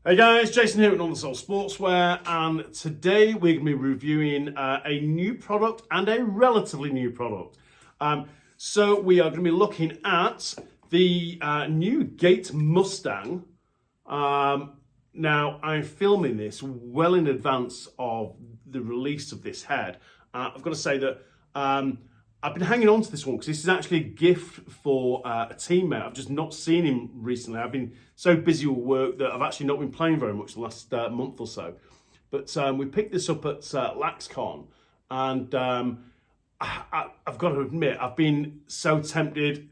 Hey guys, Jason here on the Soul Sportswear, and today we're going to be reviewing a new product and a relatively new product. So we are going to be looking at the new Gait Mustang. Now I'm filming this well in advance of the release of this head. I've got to say that I've been hanging on to this one because this is actually a gift for a teammate. I've just not seen him recently. I've been so busy with work that I've actually not been playing very much the last month or so. But we picked this up at LaxCon, and I've got to admit, I've been so tempted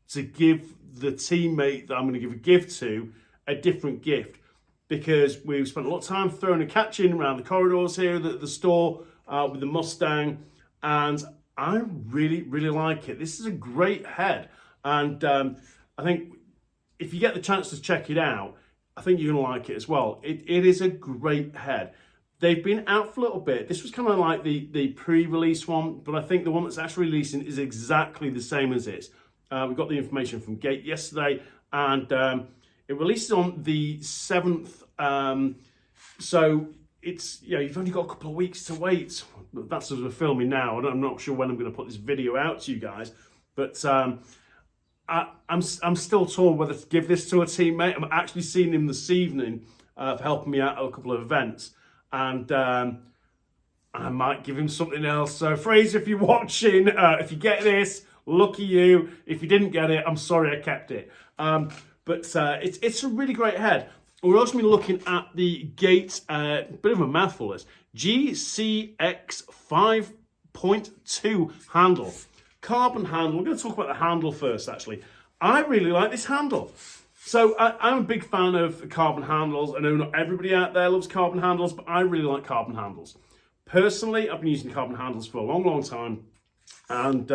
to give the teammate that I'm going to give a gift to a different gift, because we've spent a lot of time throwing and catching around the corridors here at the store with the Mustang, and I really, really like it. This is a great head, and I think if you get the chance to check it out, I think you're going to like it as well. It is a great head. They've been out for a little bit. This was kind of like the pre-release one, but I think the one that's actually releasing is exactly the same as this. We got the information from Gait yesterday, and it releases on the 7th. So it's, you've only got a couple of weeks to wait. That's as we're filming now. I'm not sure when I'm going to put this video out to you guys, but I'm still torn whether to give this to a teammate. I'm actually seeing him this evening for helping me out at a couple of events, and I might give him something else. So Fraser, if you're watching, if you get this, lucky you. If you didn't get it, I'm sorry I kept it. But it's a really great head. We're also going to be looking at the Gait, bit of a mouthful, this GCX 5.2 handle. Carbon handle. We're going to talk about the handle first, actually. I really like this handle. So I'm a big fan of carbon handles. I know not everybody out there loves carbon handles, but I really like carbon handles. Personally, I've been using carbon handles for a long, long time, and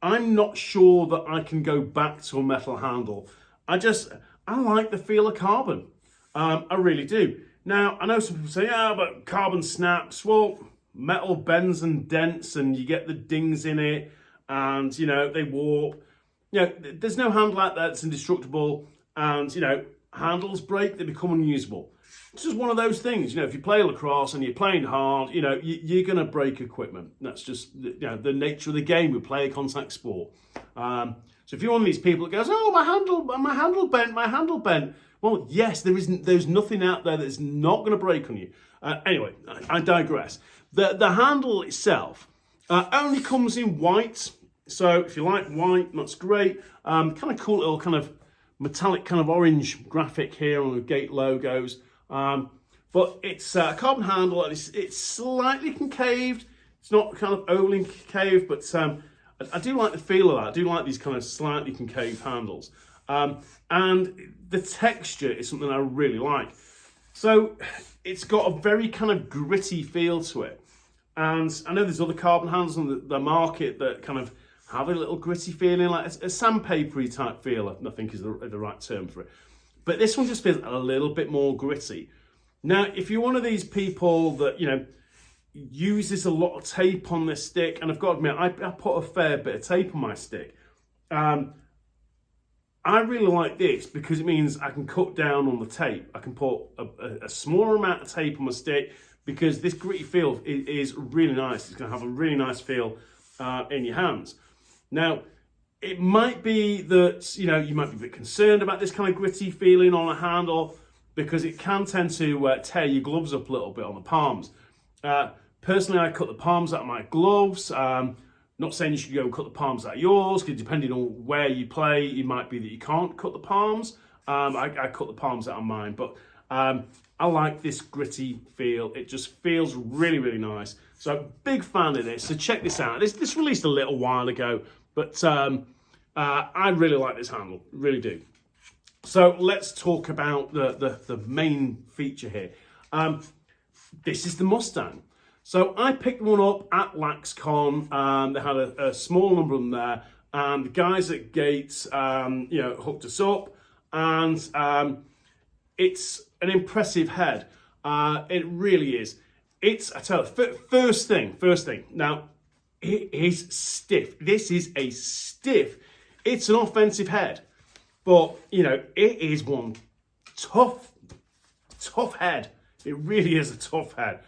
I'm not sure that I can go back to a metal handle. I like the feel of carbon. I really do. Now, I know some people say, yeah, but carbon snaps. Well, metal bends and dents, and you get the dings in it, and, they warp. There's no handle out there that's indestructible, and, handles break, they become unusable. It's just one of those things. If you play lacrosse and you're playing hard, you're going to break equipment. That's just, the nature of the game. We play a contact sport. So if you're one of these people that goes, oh, my handle bent. Well, yes, there's nothing out there that's not going to break on you. Anyway, I digress. The handle itself only comes in white. So if you like white, that's great. Kind of cool little kind of metallic kind of orange graphic here on the Gait logos. But it's a carbon handle. It's slightly concaved. It's not kind of overly concaved, but I do like the feel of that. I do like these kind of slightly concave handles. And the texture is something I really like. So it's got a very kind of gritty feel to it. And I know there's other carbon handles on the market that kind of have a little gritty feeling, like a sandpapery type feel, I think is the right term for it. But this one just feels a little bit more gritty. Now, if you're one of these people that, uses a lot of tape on this stick, and I've got to admit, I put a fair bit of tape on my stick. I really like this because it means I can cut down on the tape. I can put a smaller amount of tape on my stick, because this gritty feel is really nice. It's going to have a really nice feel in your hands. Now, it might be that, you might be a bit concerned about this kind of gritty feeling on a handle, because it can tend to tear your gloves up a little bit on the palms. Personally, I cut the palms out of my gloves. Not saying you should go and cut the palms out of yours, because depending on where you play, it might be that you can't cut the palms. I cut the palms out of mine, but I like this gritty feel. It just feels really, really nice. So big fan of this. So check this out. This released a little while ago, but I really like this handle, really do. So let's talk about the main feature here. This is the Mustang. So I picked one up at LaxCon. They had a small number of them there, and the guys at Gait, hooked us up, and it's an impressive head. It really is. I tell you, first thing. Now, it is stiff. This is a stiff. It's an offensive head, but it is one tough tough head. It really is a tough head.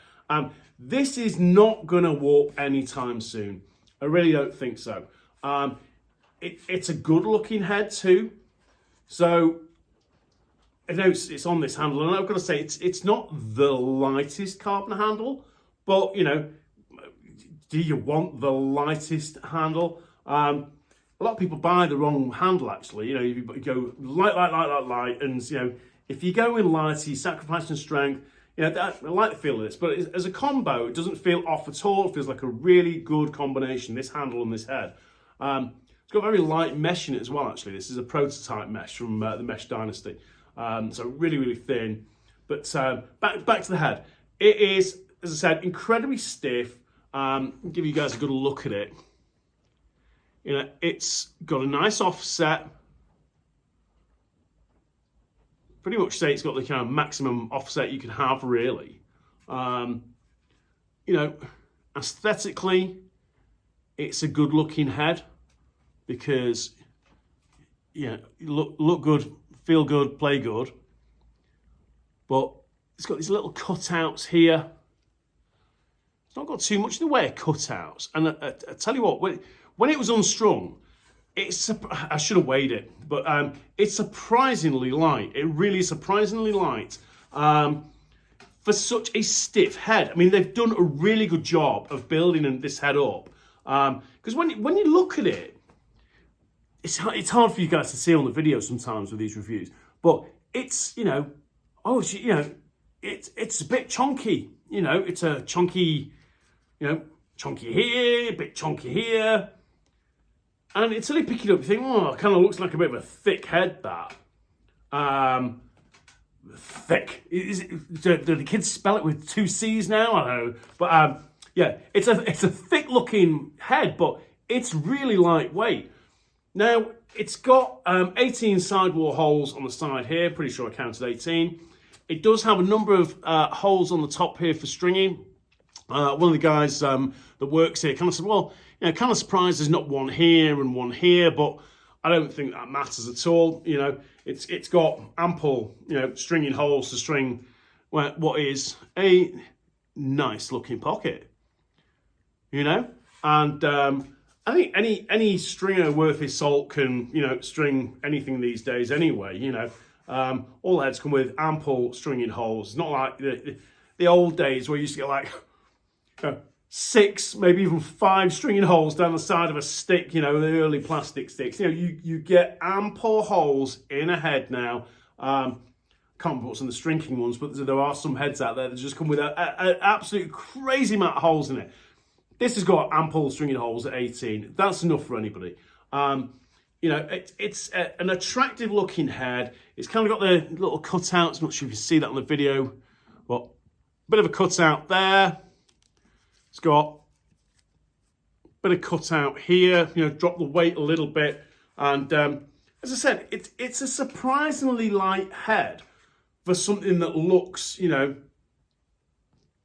This is not going to warp anytime soon. I really don't think so. It's a good looking head too. So I know it's on this handle, and I've got to say it's not the lightest carbon handle, but you know, do you want the lightest handle? A lot of people buy the wrong handle actually. You know, you go light, and you know, if you go in light, you sacrifice in strength. You know, I like the feel of this, but as a combo, it doesn't feel off at all. It feels like a really good combination, this handle and this head. It's got very light mesh in it as well, actually. This is a prototype mesh from the Mesh Dynasty. So really, really thin. But back to the head. It is, as I said, incredibly stiff. I'll give you guys a good look at it. You know, it's got a nice offset. Pretty much say it's got the kind of maximum offset you can have, really. You know, aesthetically, it's a good looking head because, yeah, look good, feel good, play good. But it's got these little cutouts here. It's not got too much in the way of cutouts. And I tell you what, when it was unstrung, I should have weighed it, but it's surprisingly light. It really is surprisingly light for such a stiff head. I mean, they've done a really good job of building this head up. Because when you look at it, it's hard for you guys to see on the video sometimes with these reviews. But it's, you know, it's a bit chunky. You know, it's a chunky, you know, chunky here, a bit chunky here. And until you pick it up, you think, oh, it kind of looks like a bit of a thick head, that. Thick. Do the kids spell it with 2 C's now? I don't know. But yeah, it's a thick looking head, but it's really lightweight. Now, it's got 18 sidewall holes on the side here. Pretty sure I counted 18. It does have a number of holes on the top here for stringing. One of the guys that works here kind of said, well, you know, kind of surprised there's not one here and one here, but I don't think that matters at all. You know, it's got ample, you know, stringing holes to string what is a nice looking pocket. You know, and I think any stringer worth his salt can, you know, string anything these days anyway. You know, all heads come with ample stringing holes. It's not like the old days where you used to get like 6, maybe even 5 stringing holes down the side of a stick, you know, the early plastic sticks. You know, you get ample holes in a head now. Can't remember what's in the Stringking ones, but there are some heads out there that just come with an absolute crazy amount of holes in it. This has got ample stringing holes at 18. That's enough for anybody. You know, it's an attractive looking head. It's kind of got the little cutouts. I'm not sure if you see that on the video, but a bit of a cutout there. It's got a bit of cutout here, you know, drop the weight a little bit. And as I said, it's a surprisingly light head for something that looks, you know,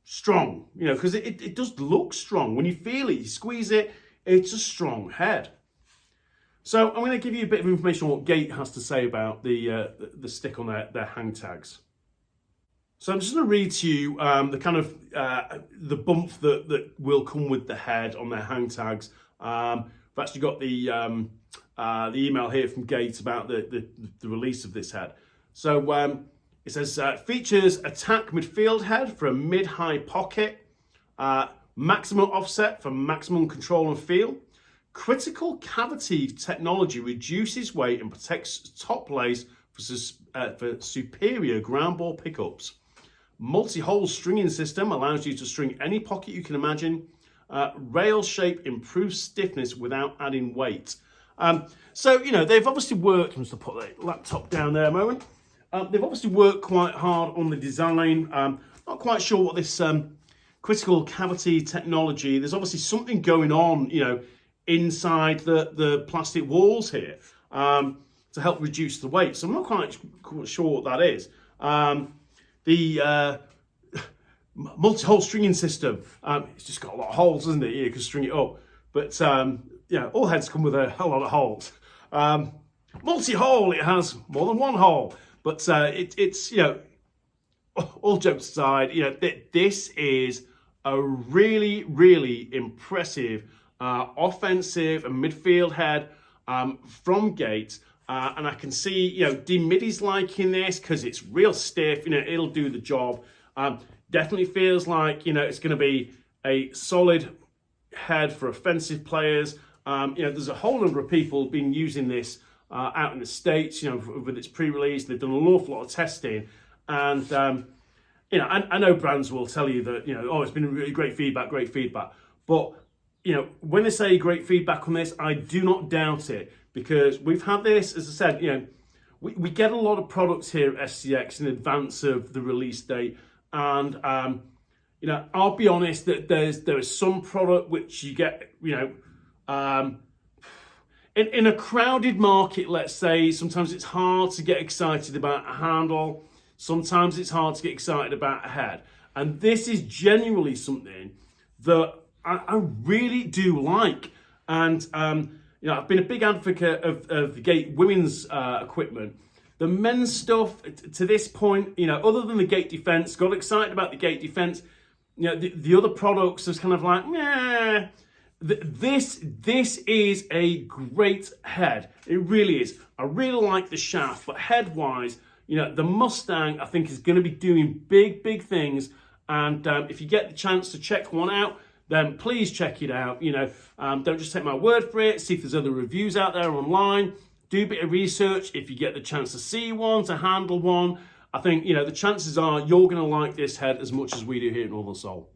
strong, you know, because it does look strong. When you feel it, you squeeze it, it's a strong head. So I'm going to give you a bit of information on what Gait has to say about the stick on their hang tags. So I'm just going to read to you the kind of the bump that will come with the head on their hang tags. I've actually got the email here from Gait about the release of this head. So it says features attack midfield head for a mid-high pocket, maximum offset for maximum control and feel. Critical cavity technology reduces weight and protects top lace for superior ground ball pickups. Multi-hole stringing system allows you to string any pocket you can imagine. Rail shape improves stiffness without adding weight. So, you know, they've obviously worked, I'm just going to put the laptop down there a moment. They've obviously worked quite hard on the design. Not quite sure what this critical cavity technology, there's obviously something going on, you know, inside the plastic walls here to help reduce the weight. So I'm not quite sure what that is. The multi-hole stringing system, it's just got a lot of holes, isn't it? You can string it up. But yeah, all heads come with a lot of holes. Multi-hole, it has more than one hole. But it's, you know, all jokes aside, you know, this is a really, really impressive offensive and midfield head from Gait. And I can see, you know, D-Midi's liking this because it's real stiff, you know, it'll do the job. Definitely feels like, you know, it's going to be a solid head for offensive players. You know, there's a whole number of people been using this out in the States, you know, with its pre-release. They've done an awful lot of testing. And, you know, I know brands will tell you that, you know, oh, it's been really great feedback. But, you know, when they say great feedback on this, I do not doubt it, because we've had this, as I said, you know, we get a lot of products here at SCX in advance of the release date. And, you know, I'll be honest that there is some product which you get, you know, in a crowded market, let's say, sometimes it's hard to get excited about a handle. Sometimes it's hard to get excited about a head. And this is genuinely something that I really do like. And, you know, I've been a big advocate of the Gait women's equipment. The men's stuff, to this point, you know, other than the Gait Defense, got excited about the Gait Defense. You know, the other products is kind of like, meh. This is a great head. It really is. I really like the shaft, but head-wise, you know, the Mustang, I think, is going to be doing big things. And if you get the chance to check one out, then please check it out. You know, don't just take my word for it. See if there's other reviews out there online. Do a bit of research. If you get the chance to see one, to handle one, I think, you know, the chances are you're going to like this head as much as we do here at Northern Soul.